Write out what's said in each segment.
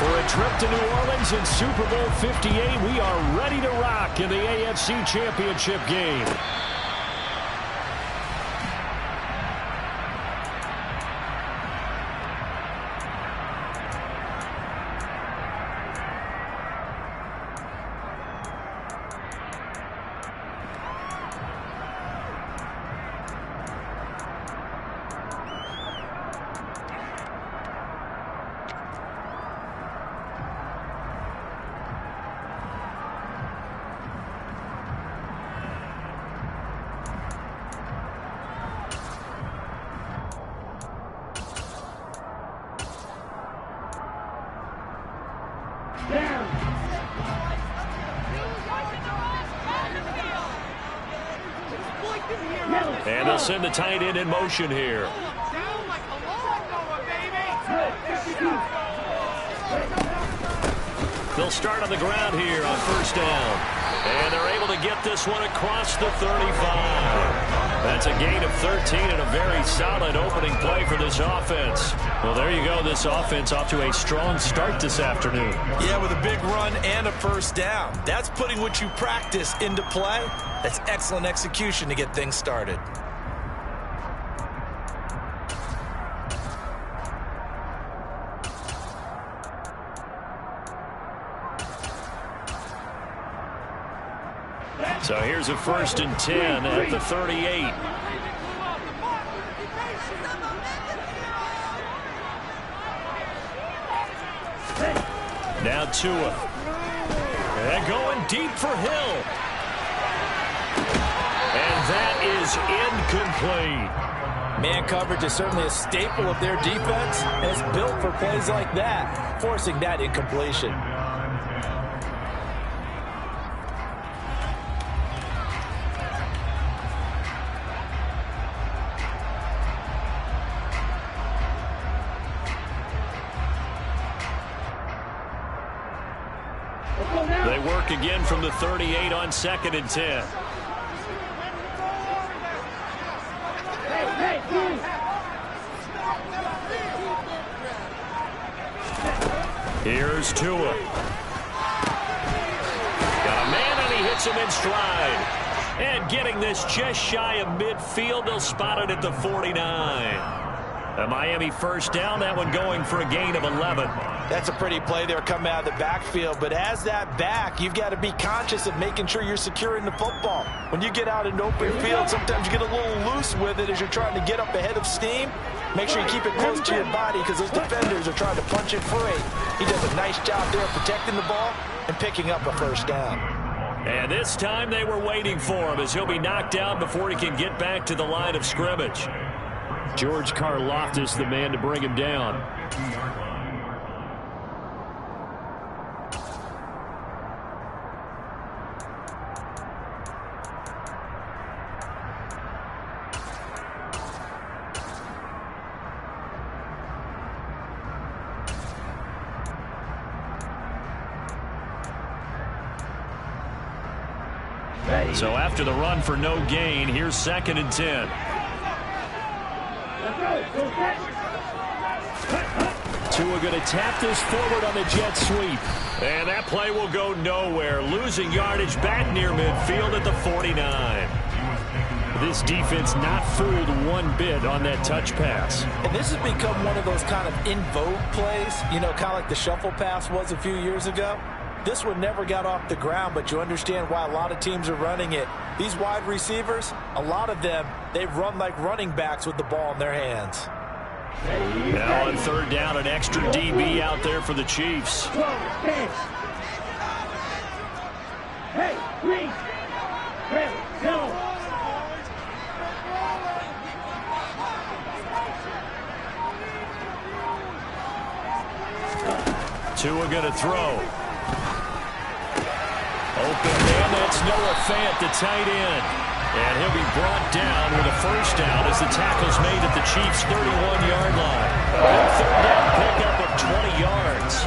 For a trip to New Orleans in Super Bowl 58, we are ready to rock in the AFC Championship game. And they'll send the tight end in motion here. They'll start on the ground here on first down. And they're able to get this one across the 35. That's a gain of 13 and a very solid opening play for this offense. Well, there you go. This offense off to a strong start this afternoon. Yeah, with a big run and a first down. That's putting what you practice into play. That's excellent execution to get things started. So here's a 1st and 10 at the 38. Now Tua. And going deep for Hill. And that is incomplete. Man coverage is certainly a staple of their defense, and it's built for plays like that, forcing that incompletion. They work again from the 38 on 2nd and 10. Here's Tua. Got a man and he hits him in stride. And getting this just shy of midfield, they'll spot it at the 49. A Miami first down, that one going for a gain of 11. That's a pretty play there coming out of the backfield. But as that back, you've got to be conscious of making sure you're securing the football. When you get out in open field, sometimes you get a little loose with it as you're trying to get up ahead of steam. Make sure you keep it close to your body because those defenders are trying to punch it free. He does a nice job there protecting the ball and picking up a first down. And this time they were waiting for him as he'll be knocked down before he can get back to the line of scrimmage. George Karlaftis, the man to bring him down. So after the run for no gain, here's 2nd and 10. Tua going to tap this forward on the jet sweep. And that play will go nowhere. Losing yardage back near midfield at the 49. This defense not fooled one bit on that touch pass. And this has become one of those kind of in vogue plays, you know, kind of like the shuffle pass was a few years ago. This one never got off the ground, but you understand why a lot of teams are running it. These wide receivers, a lot of them, they run like running backs with the ball in their hands. Now on 3rd down, an extra DB out there for the Chiefs. Tua going to throw. Open man, that's Noah Fant, the tight end. And he'll be brought down with a first down as the tackle's made at the Chiefs' 31-yard line. A 3rd down pickup of 20 yards.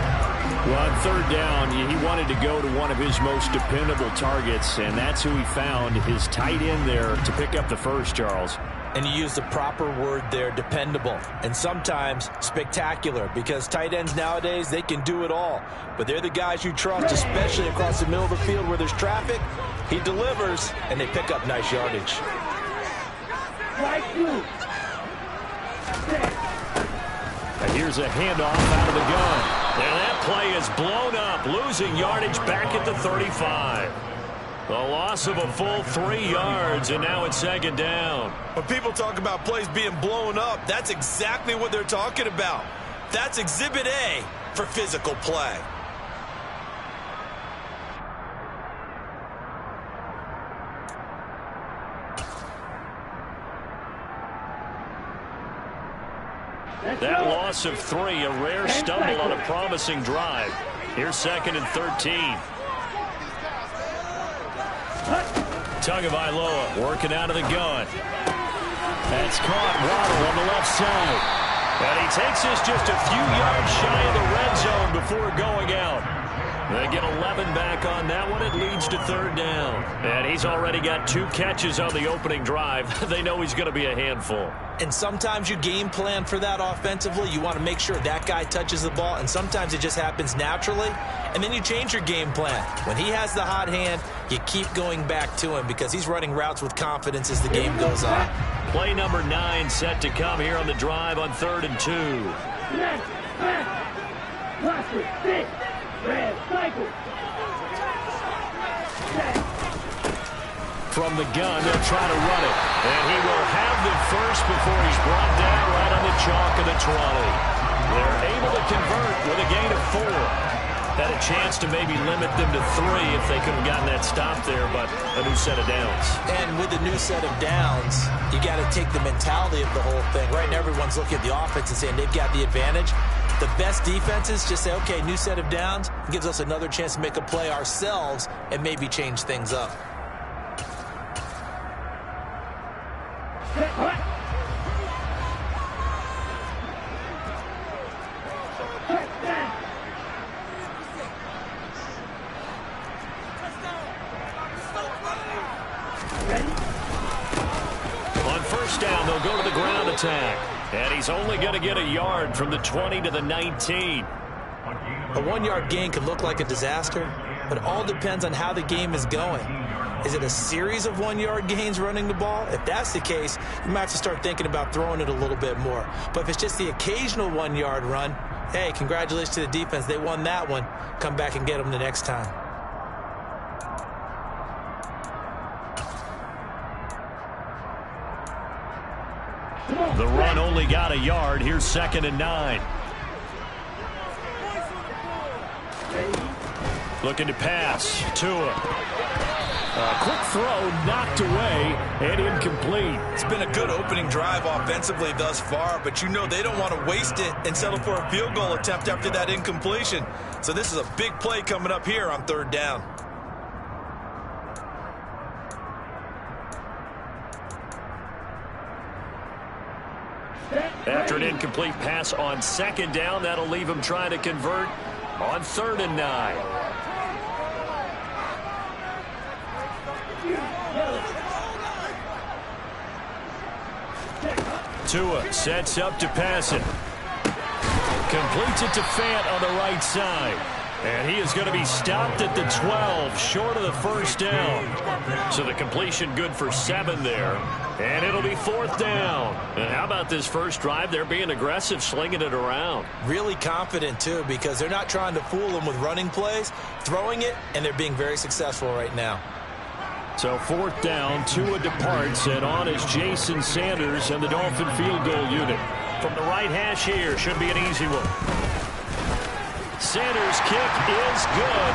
Well, on 3rd down, he wanted to go to one of his most dependable targets, and that's who he found, his tight end there, to pick up the first, Charles. And you use the proper word there, dependable. And sometimes spectacular, because tight ends nowadays, they can do it all. But they're the guys you trust, especially across the middle of the field where there's traffic. He delivers, and they pick up nice yardage. And here's a handoff out of the gun. And that play is blown up, losing yardage back at the 35. The loss of a full 3 yards, and now it's second down. When people talk about plays being blown up, that's exactly what they're talking about. That's Exhibit A for physical play. That loss of 3, a rare stumble on a promising drive. Here's 2nd and 13. Tagovailoa working out of the gun. That's caught. Waddle on the left side. And he takes this just a few yards shy of the red zone before going out. They get 11 back on that one. It leads to 3rd down. And he's already got 2 catches on the opening drive. They know he's going to be a handful. And sometimes you game plan for that offensively. You want to make sure that guy touches the ball, and sometimes it just happens naturally, and then you change your game plan. When he has the hot hand, you keep going back to him because he's running routes with confidence as the game goes on. Play number 9 set to come here on the drive on 3rd and 2. From the gun, they'll try to run it. And he will have the first before he's brought down right on the chalk of the 20. They're able to convert with a gain of 4. Had a chance to maybe limit them to 3 if they could have gotten that stop there, but a new set of downs. And with the new set of downs, you got to take the mentality of the whole thing. Right now, everyone's looking at the offense and saying they've got the advantage. The best defenses just say, okay, new set of downs. It gives us another chance to make a play ourselves and maybe change things up. On 1st down, they'll go to the ground attack. And he's only going to get a yard from the 20 to the 19. A 1-yard gain can look like a disaster, but it all depends on how the game is going. Is it a series of 1-yard gains running the ball? If that's the case, you might have to start thinking about throwing it a little bit more. But if it's just the occasional 1-yard run, hey, congratulations to the defense. They won that one. Come back and get them the next time. The run only got a yard. Here's 2nd and 9. Looking to pass. Tua. A quick throw knocked away and incomplete. It's been a good opening drive offensively thus far, but you know they don't want to waste it and settle for a field goal attempt after that incompletion. So this is a big play coming up here on 3rd down. After an incomplete pass on 2nd down, that'll leave him trying to convert on 3rd and 9. Tua sets up to pass it. Completes it to Fant on the right side. And he is going to be stopped at the 12, short of the 1st down. So the completion good for 7 there. And it'll be 4th down. And how about this first drive? They're being aggressive, slinging it around. Really confident, too, because they're not trying to fool them with running plays, throwing it, and they're being very successful right now. So 4th down, Tua departs, and on is Jason Sanders and the Dolphin field goal unit. From the right hash here, should be an easy one. Sanders' kick is good.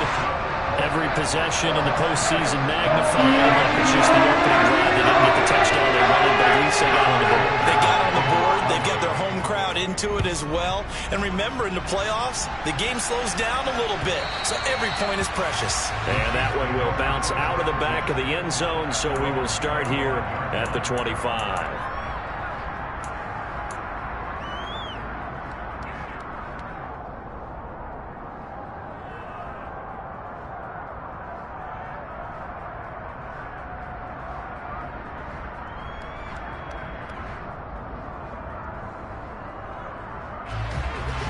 Every possession in the postseason magnified. It's just the opening drive. They didn't get the touchdown they wanted, but at least they got on the board. They got on the board. They've got their home crowd into it as well. And remember, in the playoffs, the game slows down a little bit, so every point is precious. And that one will bounce out of the back of the end zone, so we will start here at the 25.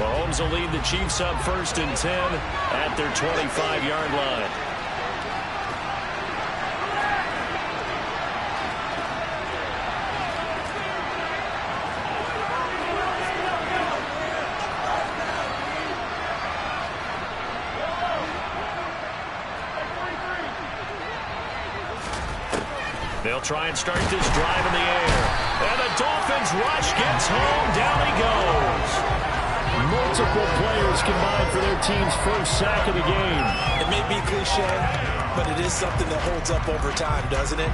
Mahomes will lead the Chiefs up 1st and 10 at their 25-yard line. They'll try and start this drive in the air. And the Dolphins rush, gets home, down he goes. Multiple players combined for their team's first sack of the game. It may be cliche, but it is something that holds up over time, doesn't it?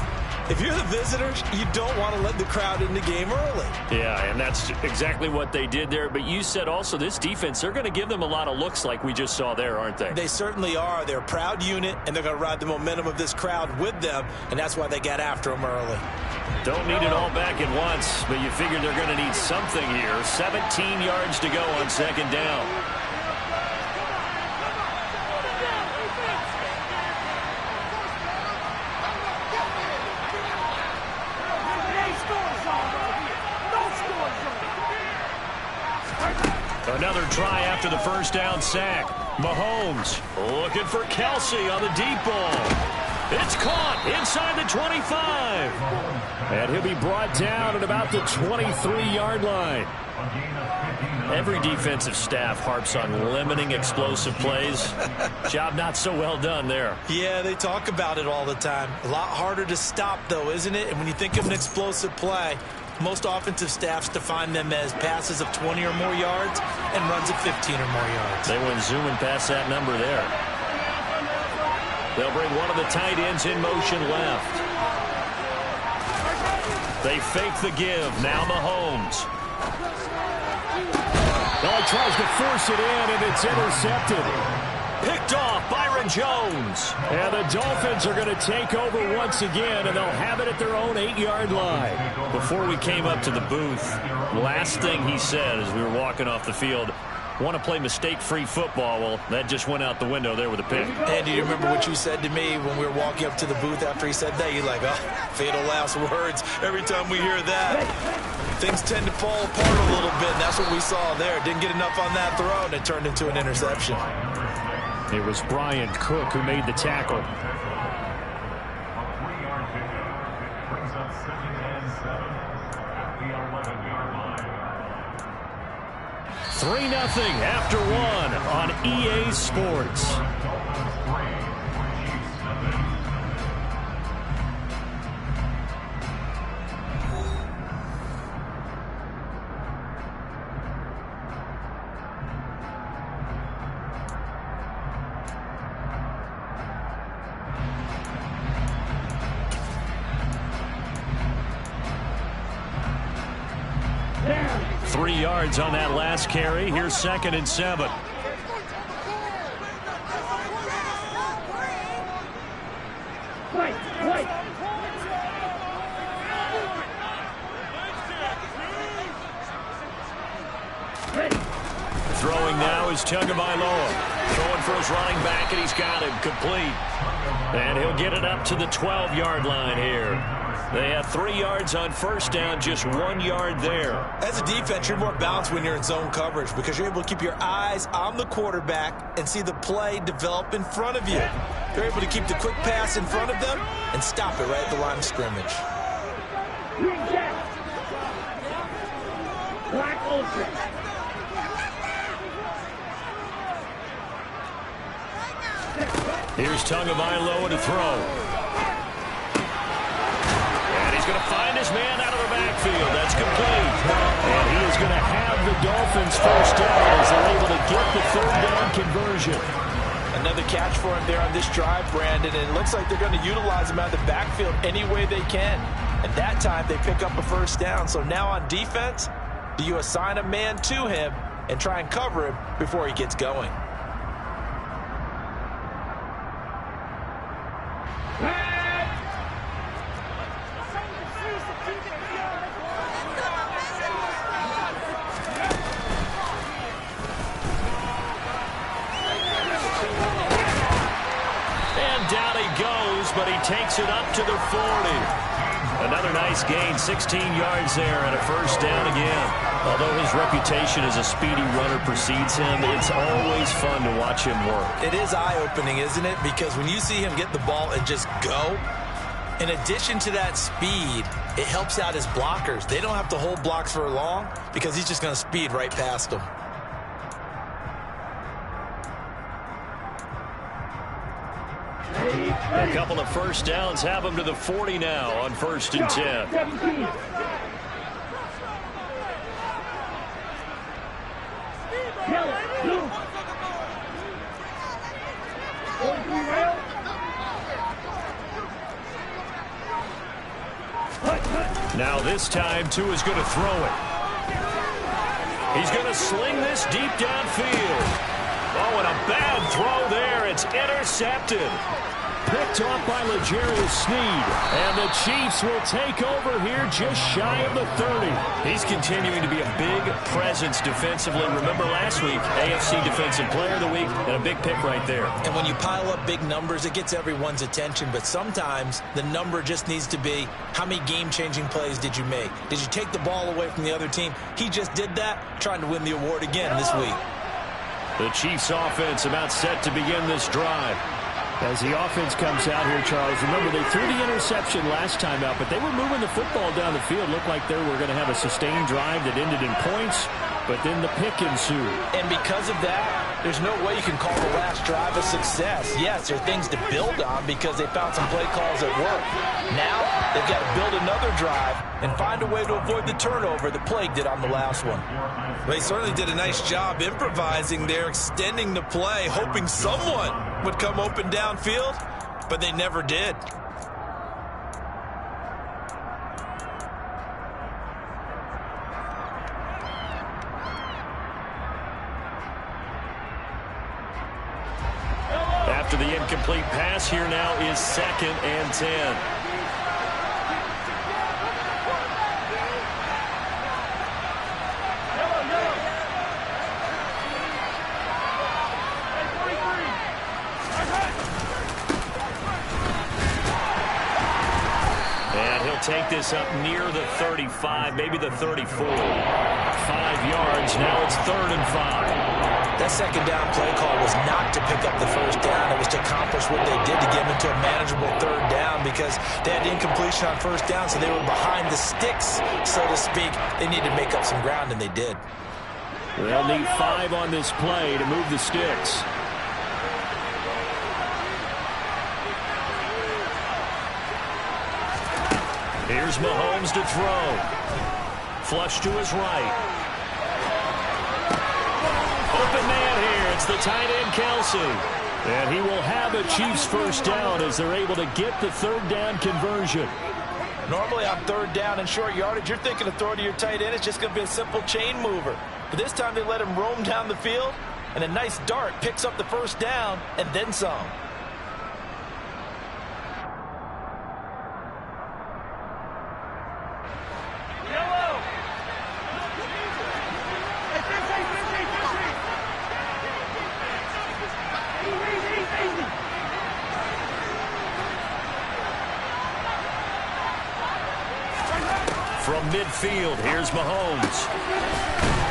If you're the visitors, you don't want to let the crowd in the game early. Yeah, and that's exactly what they did there. But you said also this defense, they're going to give them a lot of looks like we just saw there, aren't they? They certainly are. They're a proud unit, and they're going to ride the momentum of this crowd with them, and that's why they got after them early. Don't need it all back at once, but you figure they're going to need something here. 17 yards to go on 2nd down. Another try after the 1st down sack. Mahomes looking for Kelsey on the deep ball. It's caught inside the 25. And he'll be brought down at about the 23-yard line. Every defensive staff harps on limiting explosive plays. Job not so well done there. Yeah, they talk about it all the time. A lot harder to stop, though, isn't it? And when you think of an explosive play, most offensive staffs define them as passes of 20 or more yards and runs of 15 or more yards. They went zooming past that number there. They'll bring one of the tight ends in motion left. They fake the give. Now Mahomes. Oh, he tries to force it in, and it's intercepted. Picked off Byron Jones. And the Dolphins are going to take over once again, and they'll have it at their own 8-yard line. Before we came up to the booth, last thing he said as we were walking off the field, want to play mistake-free football. Well, that just went out the window there with a pick. Andy, you remember what you said to me when we were walking up to the booth after he said that? You're like, oh, fatal last words. Every time we hear that, things tend to fall apart a little bit, and that's what we saw there. Didn't get enough on that throw, and it turned into an interception. It was Brian Cook who made the tackle. 3-0 after 1 on EA Sports. There. 3 yards on that last carry. Here's 2nd and 7. Throwing now is Tagovailoa. Throwing for his running back, and he's got him complete. And he'll get it up to the 12-yard line here. They have 3 yards on 1st down, just 1 yard there. As a defense, you're more balanced when you're in zone coverage because you're able to keep your eyes on the quarterback and see the play develop in front of you. They're able to keep the quick pass in front of them and stop it right at the line of scrimmage. Black open. Here's Tagovailoa to throw. And he's going to find his man out of the backfield. That's complete. And he is going to have the Dolphins first down as they're able to get the 3rd down conversion. Another catch for him there on this drive, Brandon, and it looks like they're going to utilize him out of the backfield any way they can. And that time they pick up a 1st down. So now on defense, do you assign a man to him and try and cover him before he gets going? And down he goes, but he takes it up to the 40. Another nice gain, 16 yards there and a first down again. Although his reputation as a speedy runner precedes him, it's always fun to watch him work. It is eye-opening, isn't it? Because when you see him get the ball and just go, in addition to that speed, it helps out his blockers. They don't have to hold blocks for long because he's just going to speed right past them. A couple of first downs have him to the 40 now on 1st and 10. Now this time, Tua's going to throw it. He's going to sling this deep downfield. Oh, and a bad throw there. It's intercepted. Picked off by L'Jarius Sneed. And the Chiefs will take over here just shy of the 30. He's continuing to be a big presence defensively. Remember last week, AFC Defensive Player of the Week, and a big pick right there. And when you pile up big numbers, it gets everyone's attention. But sometimes the number just needs to be, how many game-changing plays did you make? Did you take the ball away from the other team? He just did that, trying to win the award again this week. The Chiefs offense about set to begin this drive. As the offense comes out here, Charles, remember they threw the interception last time out, but they were moving the football down the field. Looked like they were going to have a sustained drive that ended in points, but then the pick ensued. And because of that, there's no way you can call the last drive a success. Yes, there are things to build on because they found some play calls that work. Now they've got to build another drive and find a way to avoid the turnover the plague did on the last one. They certainly did a nice job improvising there, extending the play, hoping someone would come open downfield, but they never did. After the incomplete pass, here now is 2nd and 10. Take this up near the 35, maybe the 34. 5 yards. Now it's 3rd and 5. That second down play call was not to pick up the first down. It was to accomplish what they did to get them into a manageable 3rd down because they had incompletion on first down, so they were behind the sticks, so to speak. They needed to make up some ground, and they did. They'll need 5 on this play to move the sticks. Here's Mahomes to throw. Flush to his right. Open man here. It's the tight end, Kelsey. And he will have a Chiefs first down as they're able to get the 3rd down conversion. Normally on 3rd down and short yardage, you're thinking of throwing to your tight end. It's just going to be a simple chain mover. But this time they let him roam down the field, and a nice dart picks up the first down and then some. From midfield, here's Mahomes.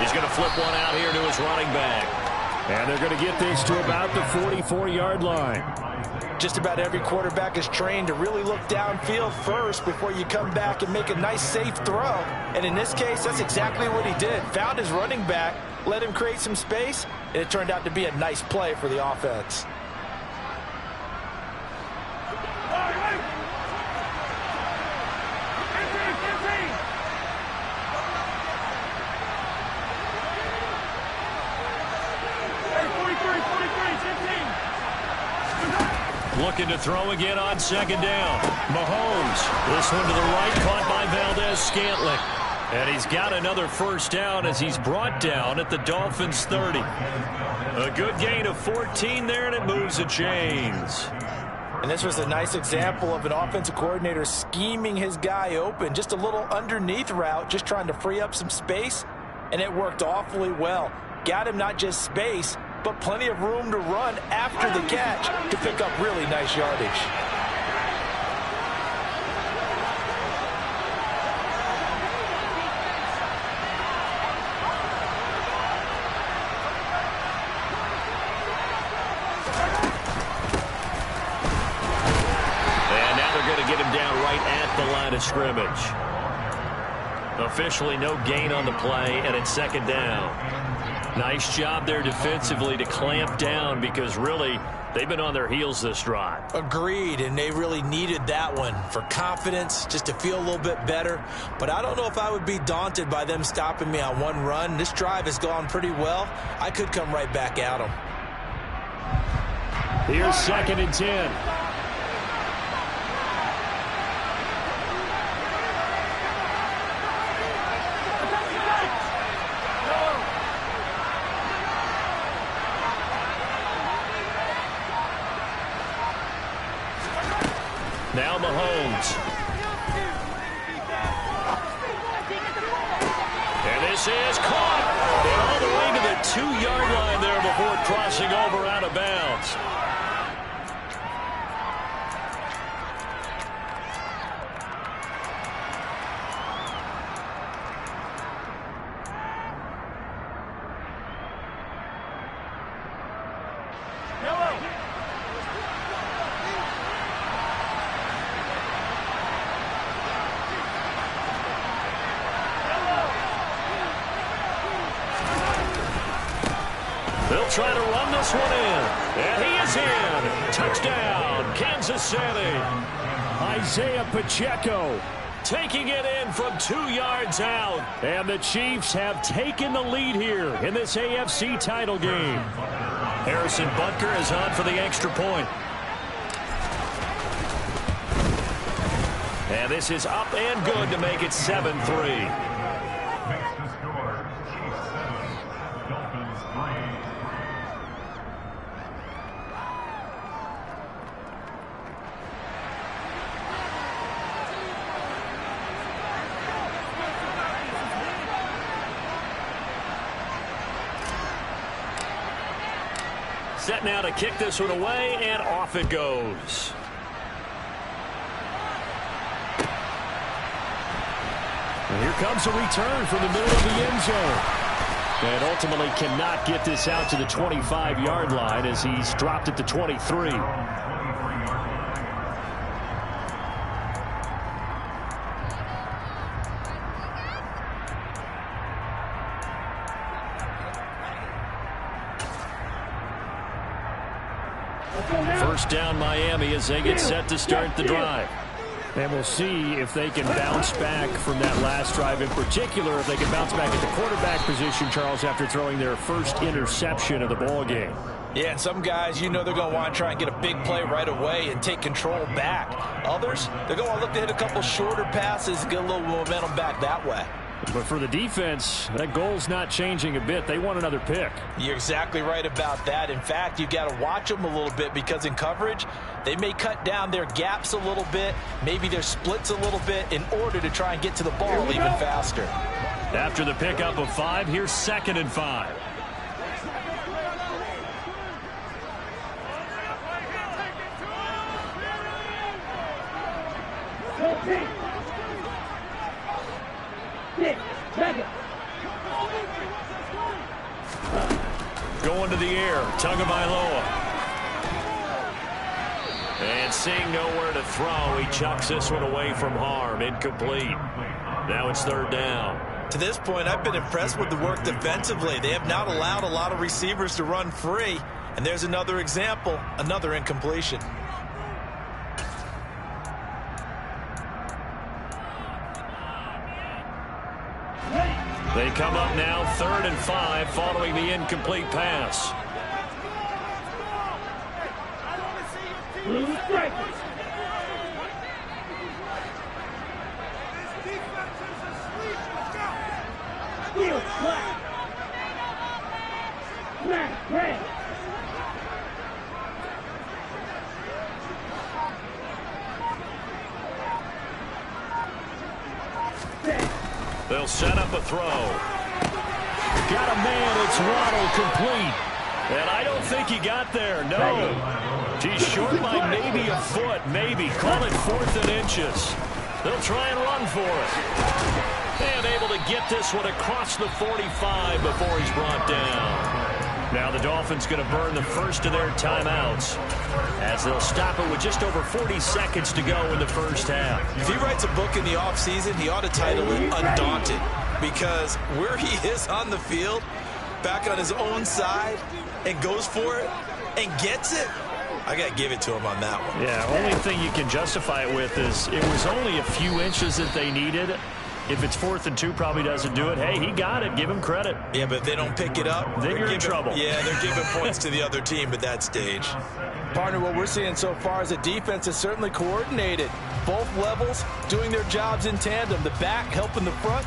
He's going to flip one out here to his running back. And they're going to get this to about the 44-yard line. Just about every quarterback is trained to really look downfield first before you come back and make a nice, safe throw. And in this case, that's exactly what he did. Found his running back, let him create some space, and it turned out to be a nice play for the offense. Looking to throw again on 2nd down. Mahomes. This one to the right, caught by Valdez-Scantling. And he's got another first down as he's brought down at the Dolphins' 30. A good gain of 14 there, and it moves the chains. And this was a nice example of an offensive coordinator scheming his guy open. Just a little underneath route, just trying to free up some space, and it worked awfully well. Got him not just space, but plenty of room to run after the catch to pick up really nice yardage. line of scrimmage. Officially no gain on the play, and it's second down. Nice job there defensively to clamp down because really they've been on their heels this drive. Agreed, and they really needed that one for confidence, just to feel a little bit better. But I don't know if I would be daunted by them stopping me on one run. This drive has gone pretty well. I could come right back at them. Here's 2nd and 10. Now Mahomes. And this is caught. And all the way to the 2-yard line there before crossing over out of bounds. They'll try to run this one in. And he is in. Touchdown, Kansas City. Isaiah Pacheco taking it in from 2 yards out. And the Chiefs have taken the lead here in this AFC title game. Harrison Butker is on for the extra point. And this is up and good to make it 7-3. Set now to kick this one away, and off it goes. And here comes a return from the middle of the end zone. And ultimately cannot get this out to the 25-yard line as he's dropped at the 23. First down Miami as they get set to start the drive. And we'll see if they can bounce back from that last drive in particular, if they can bounce back at the quarterback position, Charles, after throwing their first interception of the ball game. Yeah, and some guys, you know they're going to want to try and get a big play right away and take control back. Others, they're going to look to hit a couple shorter passes, get a little momentum back that way. But for the defense, that goal's not changing a bit. They want another pick. You're exactly right about that. In fact, you've got to watch them a little bit because in coverage, they may cut down their gaps a little bit, maybe their splits a little bit in order to try and get to the ball even faster. After the pickup of 5, here's 2nd and 5. Going to the air, Tagovailoa. And seeing nowhere to throw, he chucks this one away from harm, incomplete. Now it's 3rd down. To this point, I've been impressed with the work defensively. They have not allowed a lot of receivers to run free. And there's another example, another incompletion. They come up now 3rd and 5 following the incomplete pass. They'll set up a throw. Got a man, it's Waddle, complete. And I don't think he got there, no. He's short by maybe a foot, maybe. Call it 4th and inches. They'll try and run for it. And able to get this one across the 45 before he's brought down. Now the Dolphins going to burn the first of their timeouts as they'll stop it with just over 40 seconds to go in the first half. If he writes a book in the offseason, he ought to title it Undaunted, because where he is on the field, back on his own side, and goes for it and gets it, I got to give it to him on that one. Yeah, only thing you can justify it with is it was only a few inches that they needed. If it's 4th and 2, probably doesn't do it. Hey, he got it. Give him credit. Yeah, but if they don't pick it up, then you're in trouble. Yeah, they're giving points to the other team at that stage. Partner, what we're seeing so far is the defense is certainly coordinated. Both levels doing their jobs in tandem. The back helping the front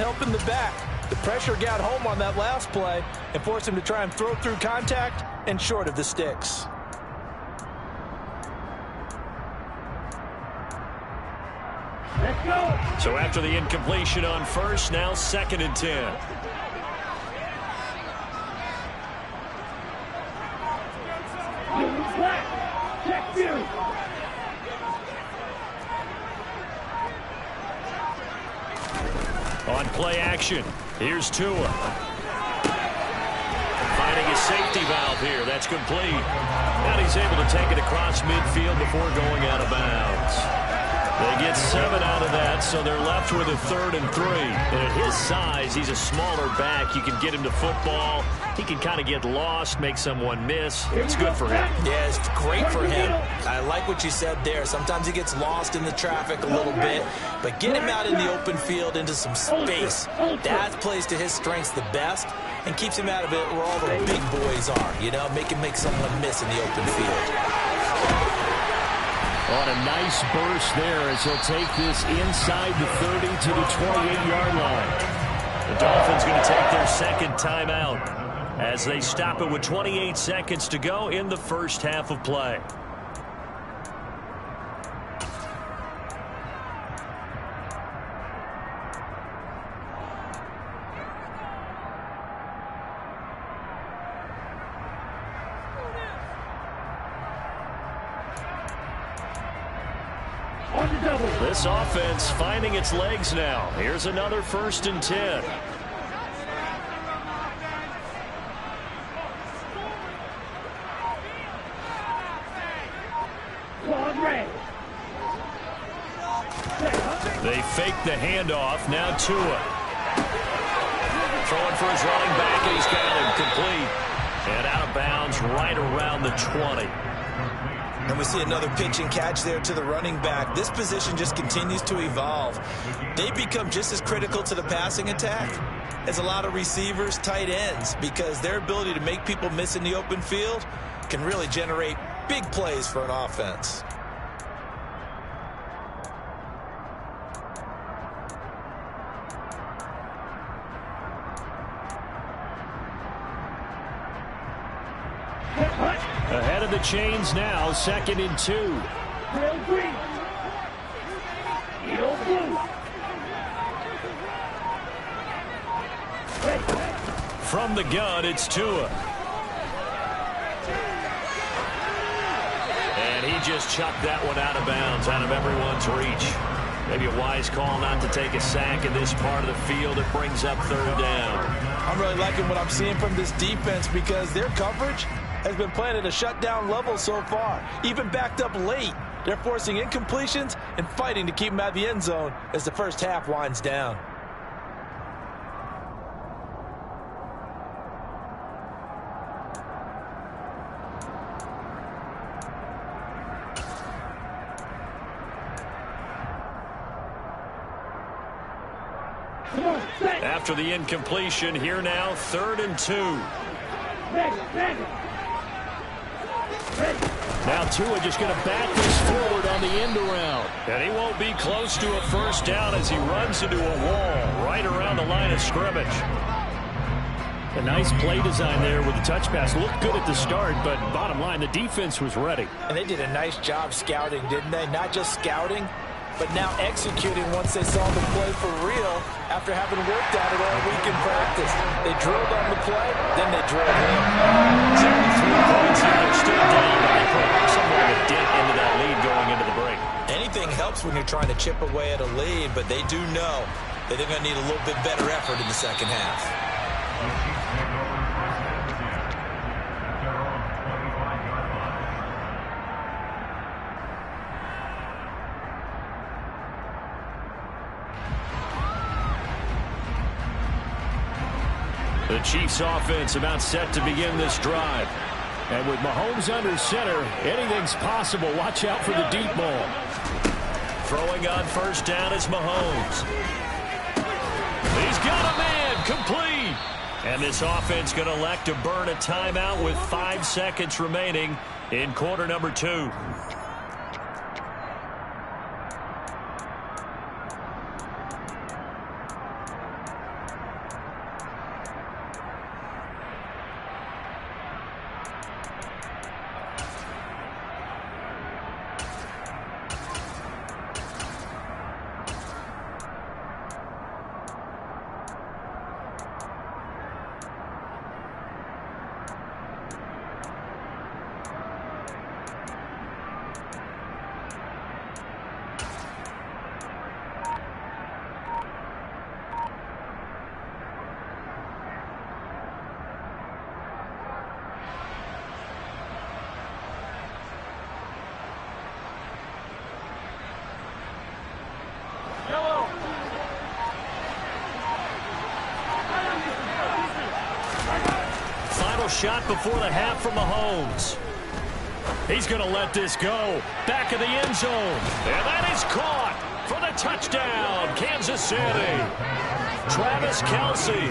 helping the back. The pressure got home on that last play and forced him to try and throw through contact and short of the sticks. Let's go. So after the incompletion on first, now 2nd and 10. Check you. On play action, here's Tua. Finding his safety valve here. That's complete. And he's able to take it across midfield before going out of bounds. They get 7 out of that, so they're left with a 3rd and 3. And at his size, he's a smaller back. You can get him to football. He can kind of get lost, make someone miss. It's good for him. Yeah, it's great for him. I like what you said there. Sometimes he gets lost in the traffic a little bit, but get him out in the open field into some space. That plays to his strengths the best and keeps him out of it where all the big boys are, you know, make someone miss in the open field. On a nice burst there as he'll take this inside the 30 to the 28-yard line. The Dolphins going to take their 2nd timeout as they stop it with 28 seconds to go in the first half of play. This offense finding its legs now. Here's another 1st and 10. They fake the handoff. Now Tua. Throwing for his running back, and he's got him complete. And out of bounds right around the 20. And we see another pitch and catch there to the running back. This position just continues to evolve. They become just as critical to the passing attack as a lot of receivers, tight ends, because their ability to make people miss in the open field can really generate big plays for an offense. Ahead of the chains now, 2nd and 2. From the gun, it's Tua. And he just chucked that one out of bounds, out of everyone's reach. Maybe a wise call not to take a sack in this part of the field. It brings up 3rd down. I'm really liking what I'm seeing from this defense because their coverage has been playing at a shutdown level so far. Even backed up late, they're forcing incompletions and fighting to keep them out of the end zone as the first half winds down. After the incompletion, here now, 3rd and 2. Now Tua just going to back this forward on the end around. And he won't be close to a 1st down as he runs into a wall right around the line of scrimmage. A nice play design there with the touch pass. Looked good at the start, but bottom line, the defense was ready. And they did a nice job scouting, didn't they? Not just scouting, but now executing once they saw the play for real after having worked at it all week in practice. They drilled on the play, then they drilled in. 73 points here. They're still down, but they put somewhat of a dent into that lead going into the break. Anything helps when you're trying to chip away at a lead, but they do know that they're going to need a little bit better effort in the second half. The Chiefs offense about set to begin this drive. And with Mahomes under center, anything's possible. Watch out for the deep ball. Throwing on first down is Mahomes. He's got a man, complete. And this offense going to elect to burn a timeout with 5 seconds remaining in quarter number 2. Shot before the half from Mahomes. He's going to let this go. Back of the end zone. And that is caught for the touchdown, Kansas City. Travis Kelce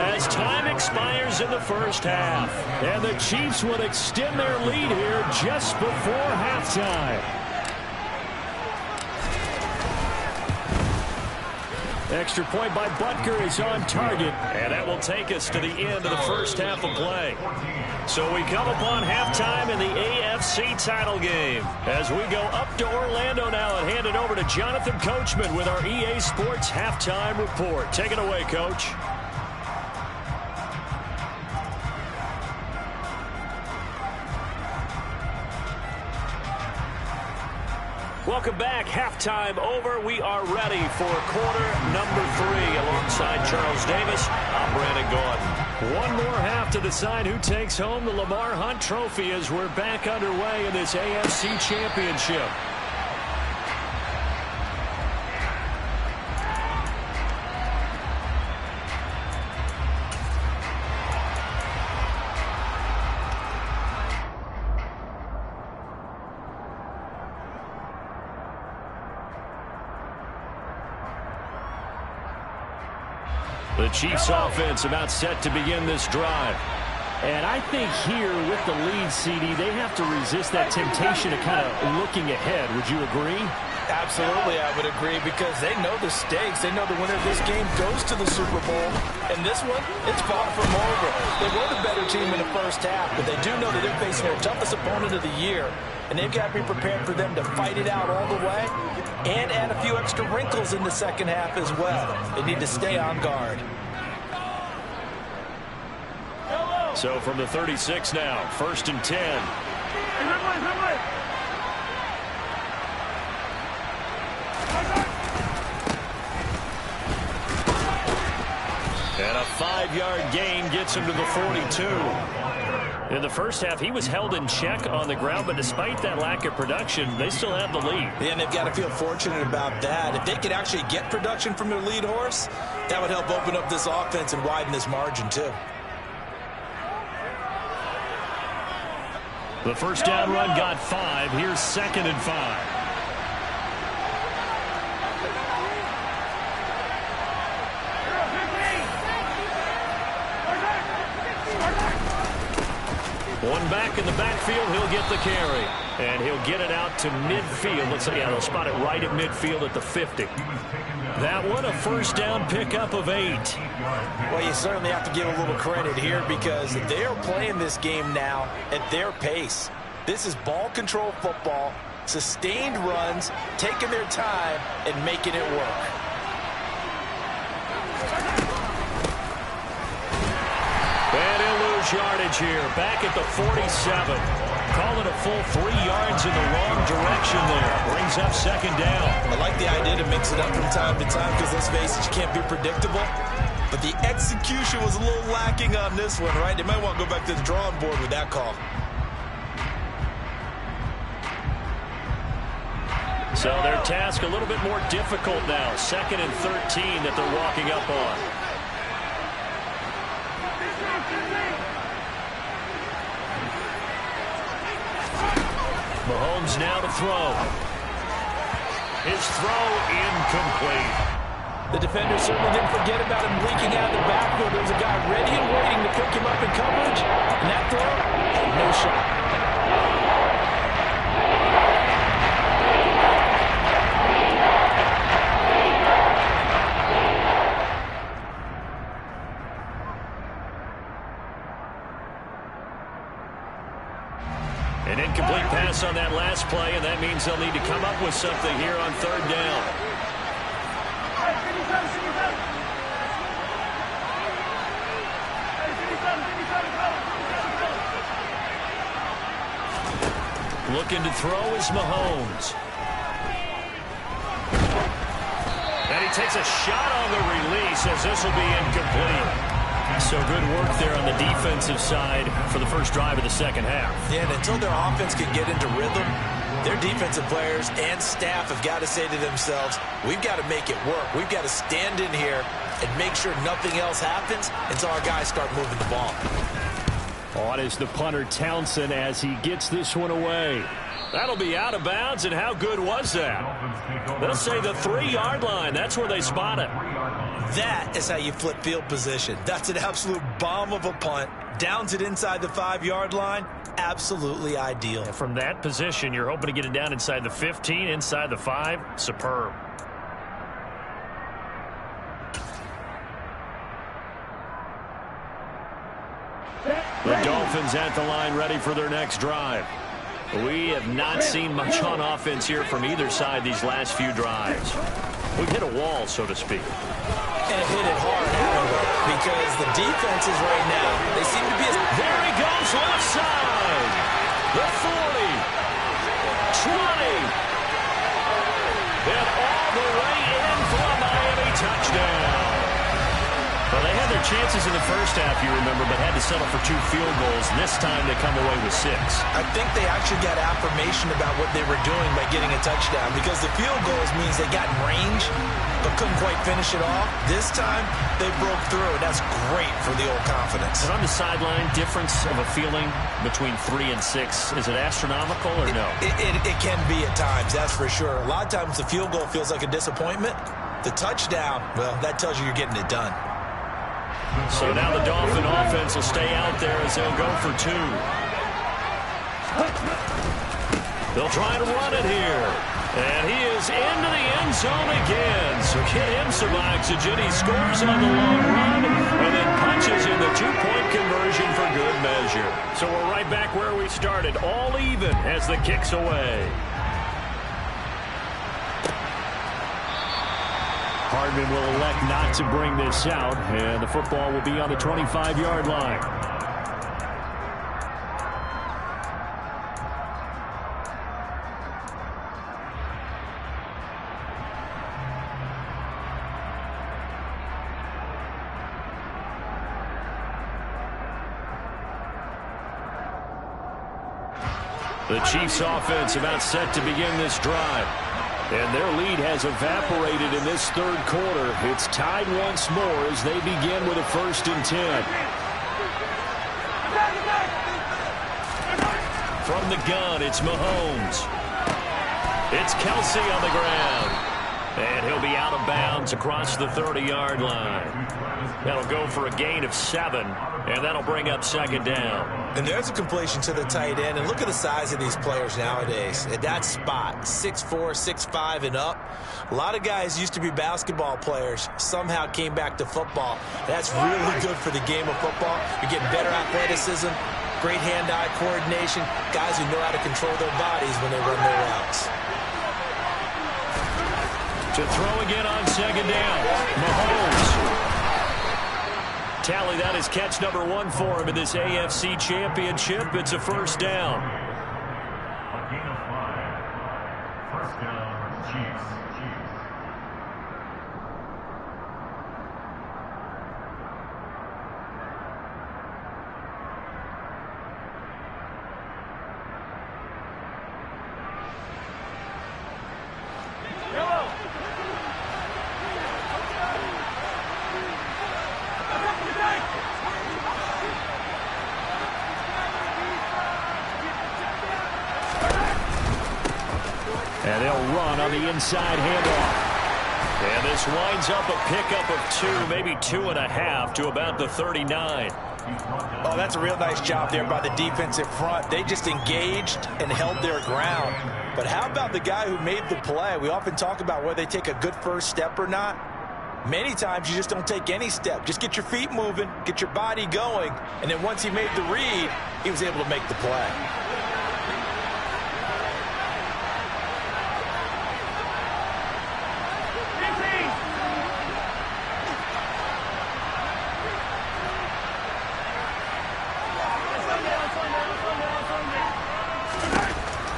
as time expires in the first half. And the Chiefs would extend their lead here just before halftime. Extra point by Butker is on target. And that will take us to the end of the first half of play. So we come upon halftime in the AFC title game. As we go up to Orlando now and hand it over to Jonathan Coachman with our EA Sports halftime report. Take it away, Coach. Welcome back. Halftime over. We are ready for quarter number 3. Alongside Charles Davis, I'm Brandon Gordon. One more half to decide who takes home the Lamar Hunt Trophy as we're back underway in this AFC Championship. The Chiefs offense about set to begin this drive. And I think here with the lead, CD, they have to resist that temptation of kind of looking ahead. Would you agree? Absolutely, I would agree, because they know the stakes. They know the winner of this game goes to the Super Bowl. And this one, it's fought from over. They were the better team in the first half, but they do know that they're facing their toughest opponent of the year. And they've got to be prepared for them to fight it out all the way and add a few extra wrinkles in the second half as well. They need to stay on guard. So from the 36 now, 1st and 10. And a 5-yard gain gets him to the 42. In the first half, he was held in check on the ground, but despite that lack of production, they still have the lead. And they've got to feel fortunate about that. If they could actually get production from their lead horse, that would help open up this offense and widen this margin too. The first down run got 5. Here's 2nd and 5. One back in the backfield, he'll get the carry. And he'll get it out to midfield. Let's see, they'll spot it right at midfield at the 50. That one, a first down pickup of 8. Well, you certainly have to give a little credit here, because they are playing this game now at their pace. This is ball control football, sustained runs, taking their time and making it work. And he'll lose yardage here, back at the 47. Call it a full 3 yards in the wrong direction there. Brings up 2nd down. I like the idea to mix it up from time to time, because let's face it, you can't be predictable. But the execution was a little lacking on this one, right? They might want to go back to the drawing board with that call. So their task a little bit more difficult now. 2nd and 13 that they're walking up on. Mahomes now to throw. His throw incomplete. The defender certainly didn't forget about him leaking out of the backfield. There was a guy ready and waiting to pick him up in coverage. And that throw, no shot. An incomplete pass on that last play, and that means they'll need to come up with something here on third down. Looking to throw is Mahomes. And he takes a shot on the release as this will be incomplete. So good work there on the defensive side for the first drive of the second half. Yeah, and until their offense can get into rhythm, their defensive players and staff have got to say to themselves, we've got to make it work. We've got to stand in here and make sure nothing else happens until our guys start moving the ball. On is the punter Townsend as he gets this one away. That'll be out of bounds, and how good was that? They'll say the 3-yard line. That's where they spot it. That is how you flip field position. That's an absolute bomb of a punt. Downs it inside the 5-yard line. Absolutely ideal. And from that position, you're hoping to get it down inside the 15, inside the 5. Superb. The Dolphins at the line ready for their next drive. We have not seen much on offense here from either side these last few drives. We've hit a wall, so to speak. And hit it hard, haven't we? Because the defenses right now, they seem to be... There he goes, left side. The 40. 20. And all the way in for a Miami touchdown. Well, they had their chances in the first half, you remember, but had to settle for 2 field goals. This time they come away with 6. I think they actually got affirmation about what they were doing by getting a touchdown, because the field goals means they got in range but couldn't quite finish it off. This time they broke through, and that's great for the old confidence. And on the sideline, difference of a feeling between 3 and 6, is it astronomical or no? It can be at times, that's for sure. A lot of times the field goal feels like a disappointment. The touchdown, well, that tells you you're getting it done. So now the Dolphin offense will stay out there as they'll go for 2. They'll try to run it here. And he is into the end zone again. So get him some oxygen. He scores on the long run and then punches in the 2-point conversion for good measure. So we're right back where we started, all even as the kick's away. Hardman will elect not to bring this out, and the football will be on the 25-yard line. The Chiefs offense about set to begin this drive. And their lead has evaporated in this third quarter. It's tied once more as they begin with a 1st and 10. From the gun, it's Mahomes. It's Kelsey on the ground. And he'll be out of bounds across the 30-yard line. That'll go for a gain of 7, and that'll bring up 2nd down. And there's a completion to the tight end. And look at the size of these players nowadays. At that spot, 6'4", 6'5", and up. A lot of guys used to be basketball players, somehow came back to football. That's really good for the game of football. You're getting better athleticism, great hand-eye coordination, guys who know how to control their bodies when they run their routes. To throw again on 2nd down. Mahomes. Tally, that is catch number 1 for him in this AFC Championship. It's a 1st down. A gain of 5. 1st down, Chiefs. And they'll run on the inside handoff. And this winds up a pickup of 2, maybe 2.5 to about the 39. Oh, that's a real nice job there by the defensive front. They just engaged and held their ground. But how about the guy who made the play? We often talk about whether they take a good first step or not. Many times you just don't take any step. Just get your feet moving, get your body going, and then once he made the read, he was able to make the play.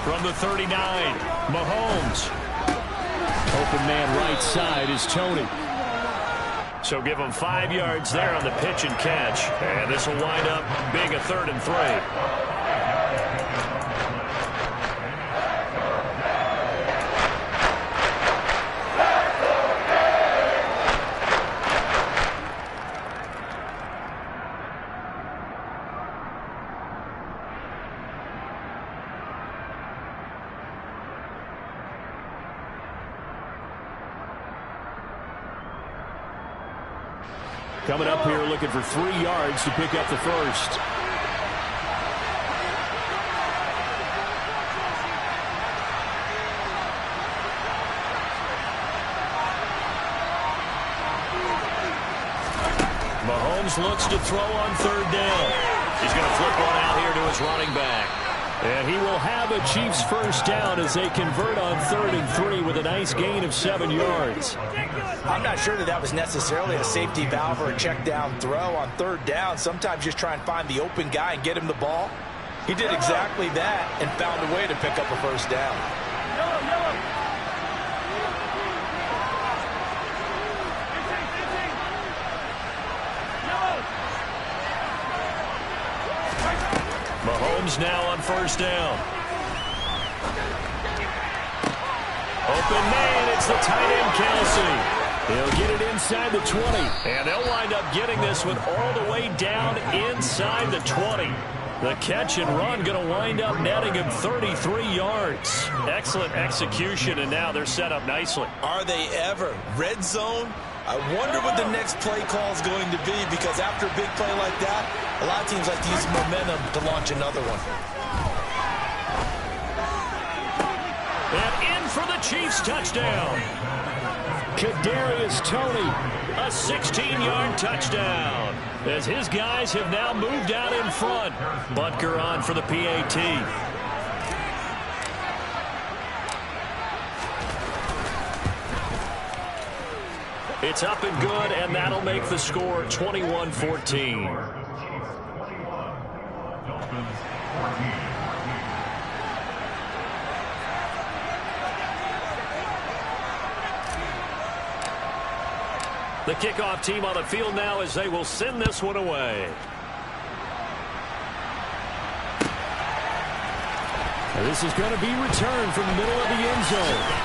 From the 39, Mahomes. Open man right side is Tony. So give him 5 yards there on the pitch and catch. And this will wind up being a 3rd and 3. Coming up here looking for 3 yards to pick up the first. Mahomes looks to throw on 3rd down. He's going to flip one out here to his running back. And he will have a Chiefs first down as they convert on 3rd and 3 with a nice gain of 7 yards. I'm not sure that was necessarily a safety valve or a check down throw on 3rd down. Sometimes just try and find the open guy and get him the ball. He did exactly that and found a way to pick up a first down. Mahomes now on 1st down. Open man, it's the tight end Kelsey. He'll get it inside the 20. And they'll wind up getting this one all the way down inside the 20. The catch and run going to wind up netting him 33 yards. Excellent execution, and now they're set up nicely. Are they ever? Red zone? I wonder what the next play call is going to be, because after a big play like that, a lot of teams like to use momentum to launch another one. And in for the Chiefs touchdown. Kadarius Toney, a 16-yard touchdown. As his guys have now moved out in front. Butker on for the PAT. It's up and good, and that'll make the score 21-14. The kickoff team on the field now as they will send this one away. This is going to be returned from the middle of the end zone.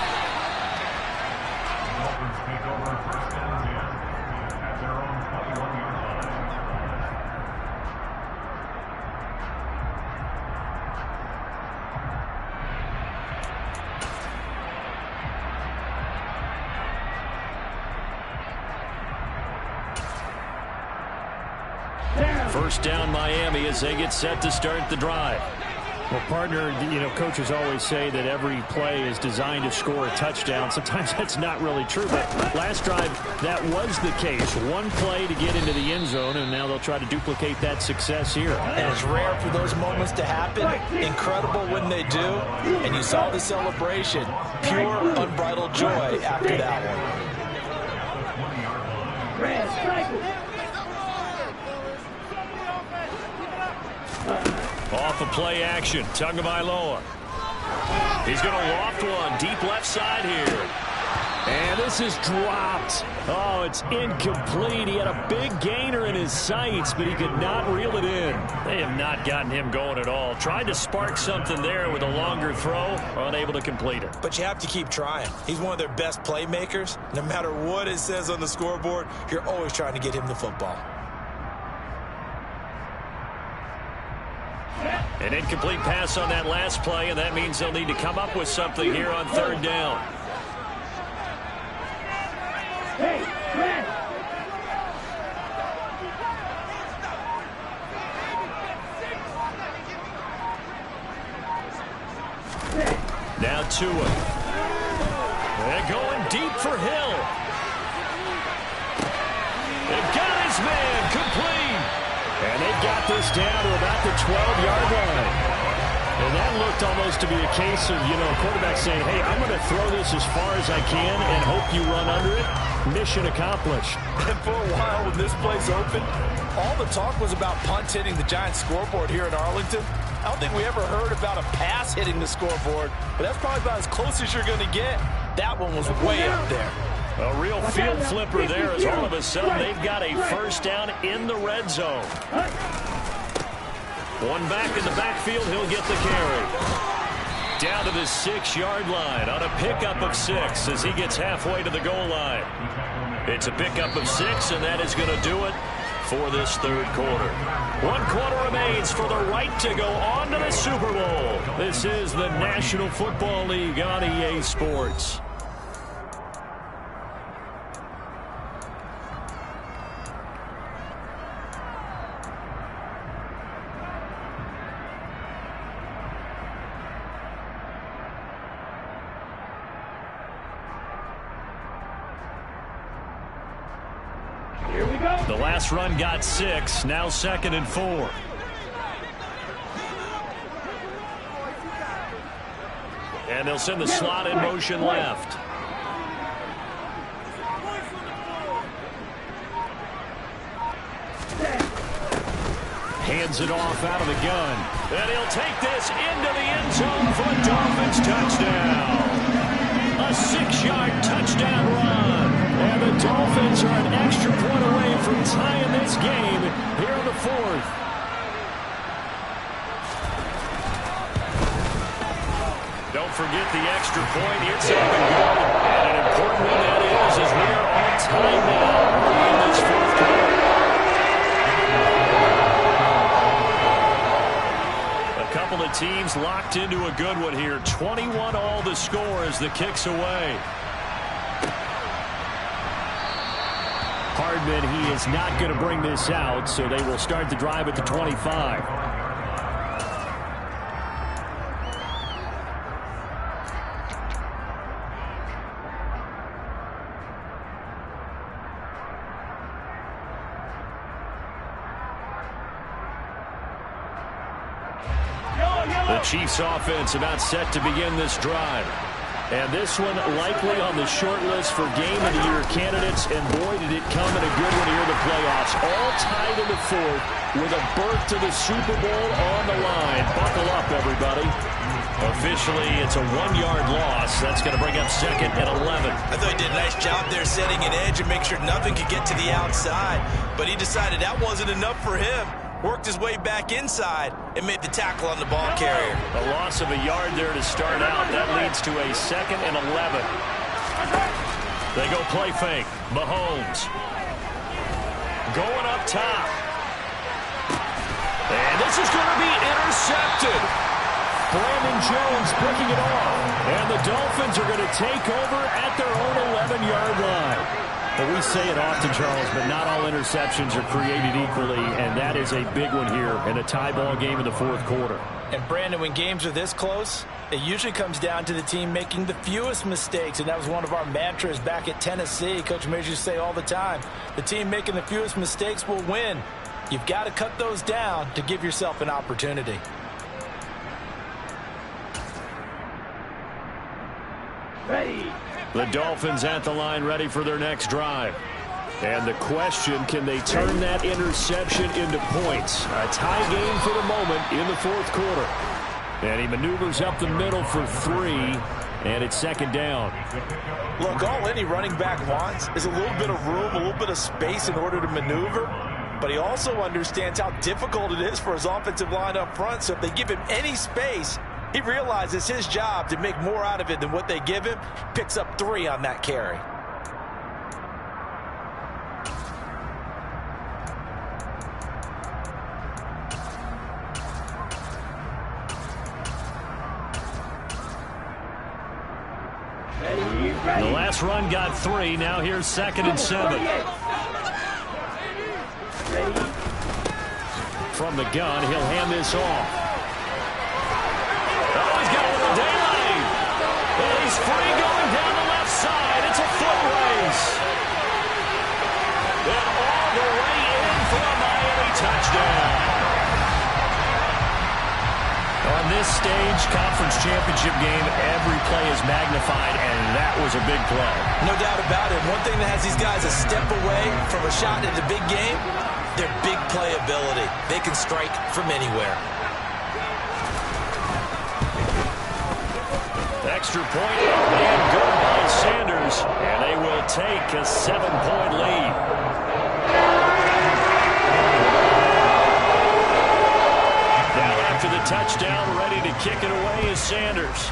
First down Miami as they get set to start the drive. Well, partner, coaches always say that every play is designed to score a touchdown. Sometimes that's not really true, but last drive, that was the case. One play to get into the end zone, and now they'll try to duplicate that success here. And it's rare for those moments to happen. Incredible when they do. And you saw the celebration. Pure, unbridled joy after that one. Off of play action, Tagovailoa. He's going to loft one deep left side here. And this is dropped. Oh, it's incomplete. He had a big gainer in his sights, but he could not reel it in. They have not gotten him going at all. Tried to spark something there with a longer throw, unable to complete it. But you have to keep trying. He's one of their best playmakers. No matter what it says on the scoreboard, you're always trying to get him the football. An incomplete pass on that last play, and that means they'll need to come up with something here on third down. Now Tua. They're going deep for Hill. They've got his man complete. And they've got this down to about the 12-yard line. And that looked almost to be a case of, a quarterback saying, hey, I'm going to throw this as far as I can and hope you run under it. Mission accomplished. And for a while when this play's open, all the talk was about punts hitting the Giants scoreboard here in Arlington. I don't think we ever heard about a pass hitting the scoreboard, but that's probably about as close as you're going to get. That one was way up there. A real field flipper there as all of a sudden they've got a first down in the red zone. One back in the backfield, he'll get the carry. Down to the 6-yard line on a pickup of 6 as he gets halfway to the goal line. It's a pickup of 6, and that is going to do it for this third quarter. 1 quarter remains for the right to go on to the Super Bowl. This is the National Football League on EA Sports. The last run got 6, now 2nd and 4. And they'll send the slot in motion left. Hands it off out of the gun. And he'll take this into the end zone for a Dolphins touchdown. A 6-yard touchdown run. And the Dolphins are an extra point away from tying this game here in the 4th. Don't forget the extra point. It's up and good. And an important one that is as we are on time now in this 4th quarter. A couple of teams locked into a good one here. 21 all the score as the kick's away. Hardman, he is not going to bring this out, so they will start the drive at the 25. The Chiefs offense about set to begin this drive. And this one likely on the short list for Game of the Year candidates. And boy, did it come in a good one here in the playoffs. All tied in the 4th with a berth to the Super Bowl on the line. Buckle up, everybody. Officially, it's a 1-yard loss. That's going to bring up 2nd and 11. I thought he did a nice job there setting an edge and make sure nothing could get to the outside. But he decided that wasn't enough for him. Worked his way back inside and made the tackle on the ball carrier. A loss of a yard there to start out. That leads to a 2nd and 11. They go play fake. Mahomes. Going up top. And this is going to be intercepted. Brandon Jones picking it off. And the Dolphins are going to take over at their own 11-yard line. Well, we say it often, Charles, but not all interceptions are created equally, and that is a big one here in a tie ball game in the 4th quarter. And, Brandon, when games are this close, it usually comes down to the team making the fewest mistakes, and that was one of our mantras back at Tennessee. Coach Mears used to say all the time, the team making the fewest mistakes will win. You've got to cut those down to give yourself an opportunity. Ready. The Dolphins at the line ready for their next drive. And the question, can they turn that interception into points? A tie game for the moment in the 4th quarter. And he maneuvers up the middle for 3, and it's 2nd down. Look, all any running back wants is a little bit of room, a little bit of space in order to maneuver. But he also understands how difficult it is for his offensive line up front. So if they give him any space, he realizes his job to make more out of it than what they give him. Picks up 3 on that carry. The last run got 3. Now here's 2nd and 7. From the gun, he'll hand this off. Oh, he's got a little daylight. And he's free going down the left side. It's a foot race. And all the way in for a Miami touchdown. On this stage, conference championship game, every play is magnified, and that was a big play. No doubt about it. One thing that has these guys a step away from a shot in the big game, their big play ability. They can strike from anywhere. Extra point and good by Sanders, and they will take a 7-point lead. Now after the touchdown, ready to kick it away is Sanders.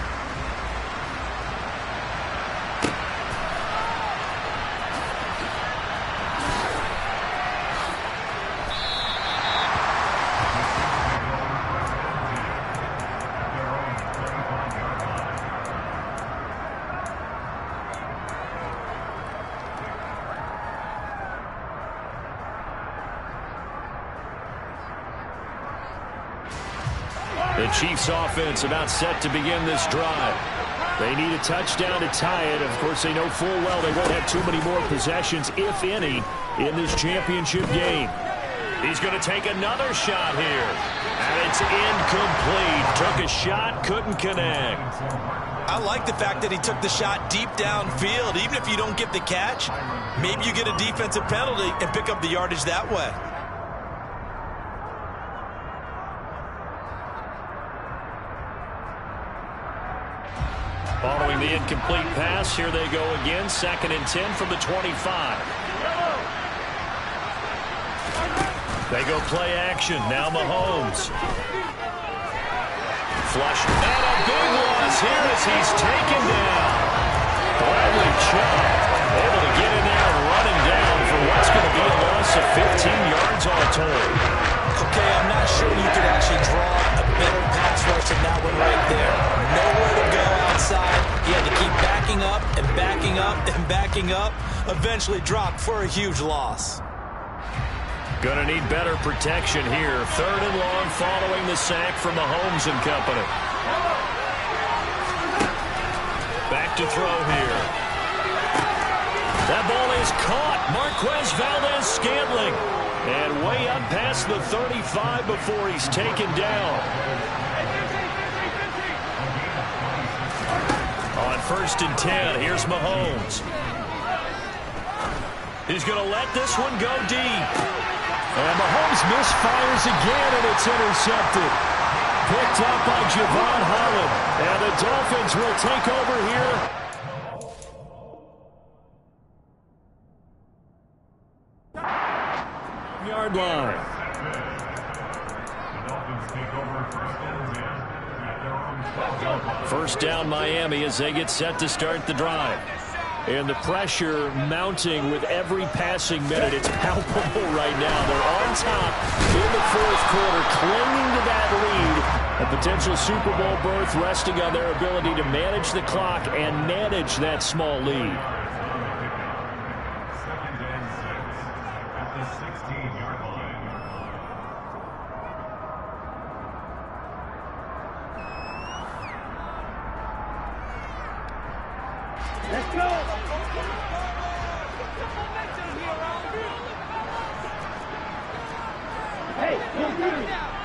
The Chiefs offense about set to begin this drive. They need a touchdown to tie it. Of course, they know full well they won't have too many more possessions, if any, in this championship game. He's going to take another shot here. And it's incomplete. Took a shot, couldn't connect. I like the fact that he took the shot deep downfield. Even if you don't get the catch, maybe you get a defensive penalty and pick up the yardage that way. Following the incomplete pass, here they go again. 2nd and 10 from the 25. They go play action. Now Mahomes. Flush. And a big loss here as he's taken down. Bradley Chubb able to get in there and run him down for what's going to be a loss of 15 yards all told. Okay, I'm not sure you could actually draw a better pass rush than that one right there. Nowhere to go outside. He had to keep backing up and backing up and backing up. Eventually dropped for a huge loss. Gonna need better protection here. 3rd and long following the sack from Mahomes and company. Back to throw here. That ball is caught. Marquez Valdes-Scantling. And way up past the 35 before he's taken down. On 1st and 10, here's Mahomes. He's going to let this one go deep. And Mahomes misfires again, and it's intercepted. Picked up by Javon Holland. And the Dolphins will take over here. Yard line. The Dolphins take over 1st and 10 at their own 12-yard line. First down Miami as they get set to start the drive. And the pressure mounting with every passing minute. It's palpable right now. They're on top in the 4th quarter, clinging to that lead. A potential Super Bowl berth resting on their ability to manage the clock and manage that small lead. 2nd and 6 at the 16-yard line. Let's go. Hey,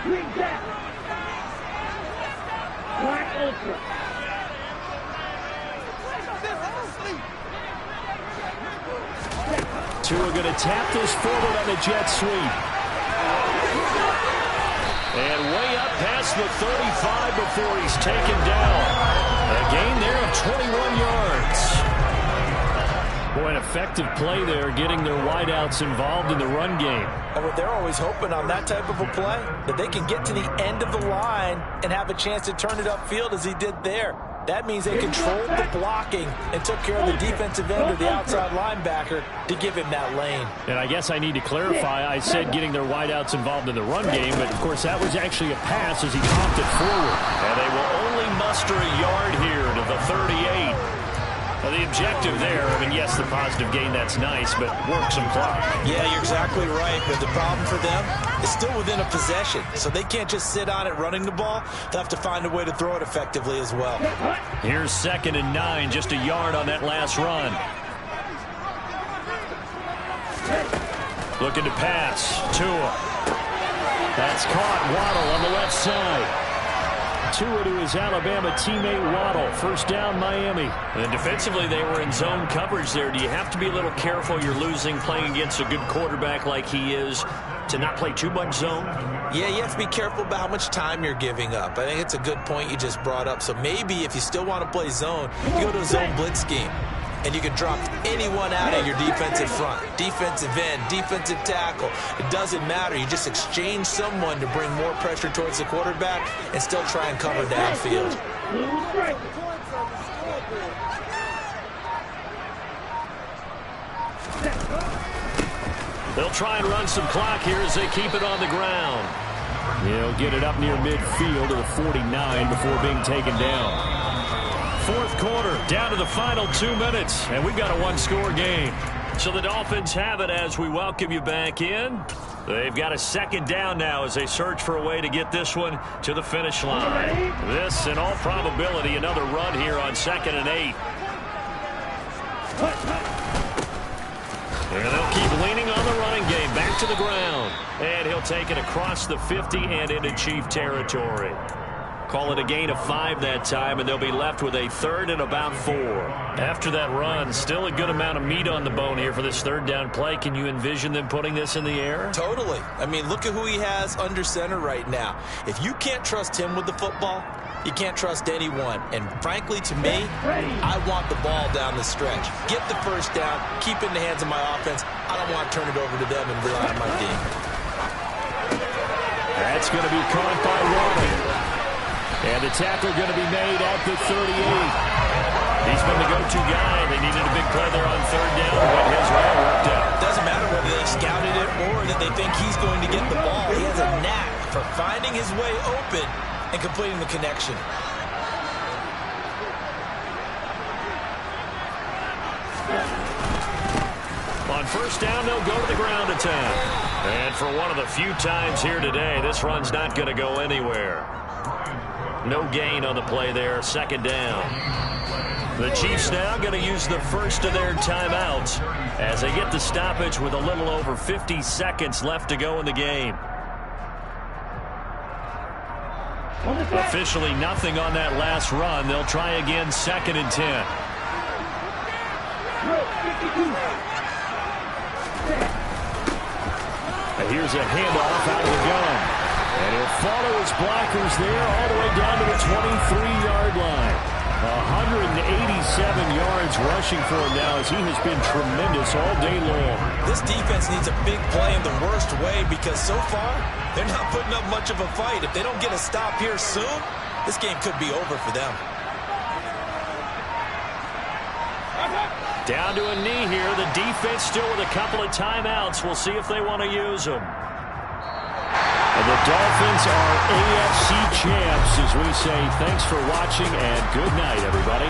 bring that. Black Ultra. Tua going to tap this forward on the jet sweep. And way up past the 35 before he's taken down. A gain there of 21 yards. Boy, an effective play there, getting their wideouts involved in the run game. And they're always hoping on that type of a play that they can get to the end of the line and have a chance to turn it upfield as he did there. That means they controlled the blocking and took care of the defensive end or the outside linebacker to give him that lane. And I guess I need to clarify, I said getting their wideouts involved in the run game, but of course that was actually a pass as he popped it forward. And they will only muster a yard here to the 38. Well, the objective there, I mean, yes, the positive gain, that's nice, but work some clock. Yeah, you're exactly right, but the problem for them is still within a possession, so they can't just sit on it running the ball. They'll have to find a way to throw it effectively as well. Here's 2nd and 9, just a yard on that last run. Looking to pass. Tua. That's caught. Waddle on the left side. Tua to his Alabama teammate Waddle. First down, Miami. And defensively, they were in zone coverage there. Do you have to be a little careful? You're losing playing against a good quarterback like he is to not play too much zone? Yeah, you have to be careful about how much time you're giving up. I think it's a good point you just brought up. So maybe if you still want to play zone, you go to a zone blitz scheme. And you can drop anyone out of your defensive front, defensive end, defensive tackle. It doesn't matter. You just exchange someone to bring more pressure towards the quarterback and still try and cover downfield. They'll try and run some clock here as they keep it on the ground. He'll get it up near midfield to the 49 before being taken down. 4th quarter, down to the final 2 minutes, and we've got a one-score game. So the Dolphins have it as we welcome you back in. They've got a 2nd down now as they search for a way to get this one to the finish line. This, in all probability, another run here on 2nd and 8. And they'll keep leaning on the running game. Back to the ground. And he'll take it across the 50 and into Chief territory. Call it a gain of 5 that time, and they'll be left with a 3rd and about 4. After that run, still a good amount of meat on the bone here for this 3rd down play. Can you envision them putting this in the air? Totally. I mean, look at who he has under center right now. If you can't trust him with the football, you can't trust anyone. And frankly, to me, I want the ball down the stretch. Get the 1st down, keep it in the hands of my offense. I don't want to turn it over to them and rely on my team. That's going to be caught by Waddle. And the tackle going to be made at the 38. He's been the go-to guy. They needed a big play there on 3rd down, but his way worked out. Doesn't matter whether they scouted it or that they think he's going to get the ball. He has a knack for finding his way open and completing the connection. On 1st down, they'll go to the ground attack. And for one of the few times here today, this run's not going to go anywhere. No gain on the play there, 2nd down. The Chiefs now going to use the first of their timeouts as they get the stoppage with a little over 50 seconds left to go in the game. Officially nothing on that last run. They'll try again, 2nd and 10. And here's a handoff out of the gun. And he'll follow his blockers there all the way down to the 23-yard line. 187 yards rushing for him now as he has been tremendous all day long. This defense needs a big play in the worst way because so far they're not putting up much of a fight. If they don't get a stop here soon, this game could be over for them. Down to a knee here. The defense still with a couple of timeouts. We'll see if they want to use them. And the Dolphins are AFC champs as we say thanks for watching and good night, everybody.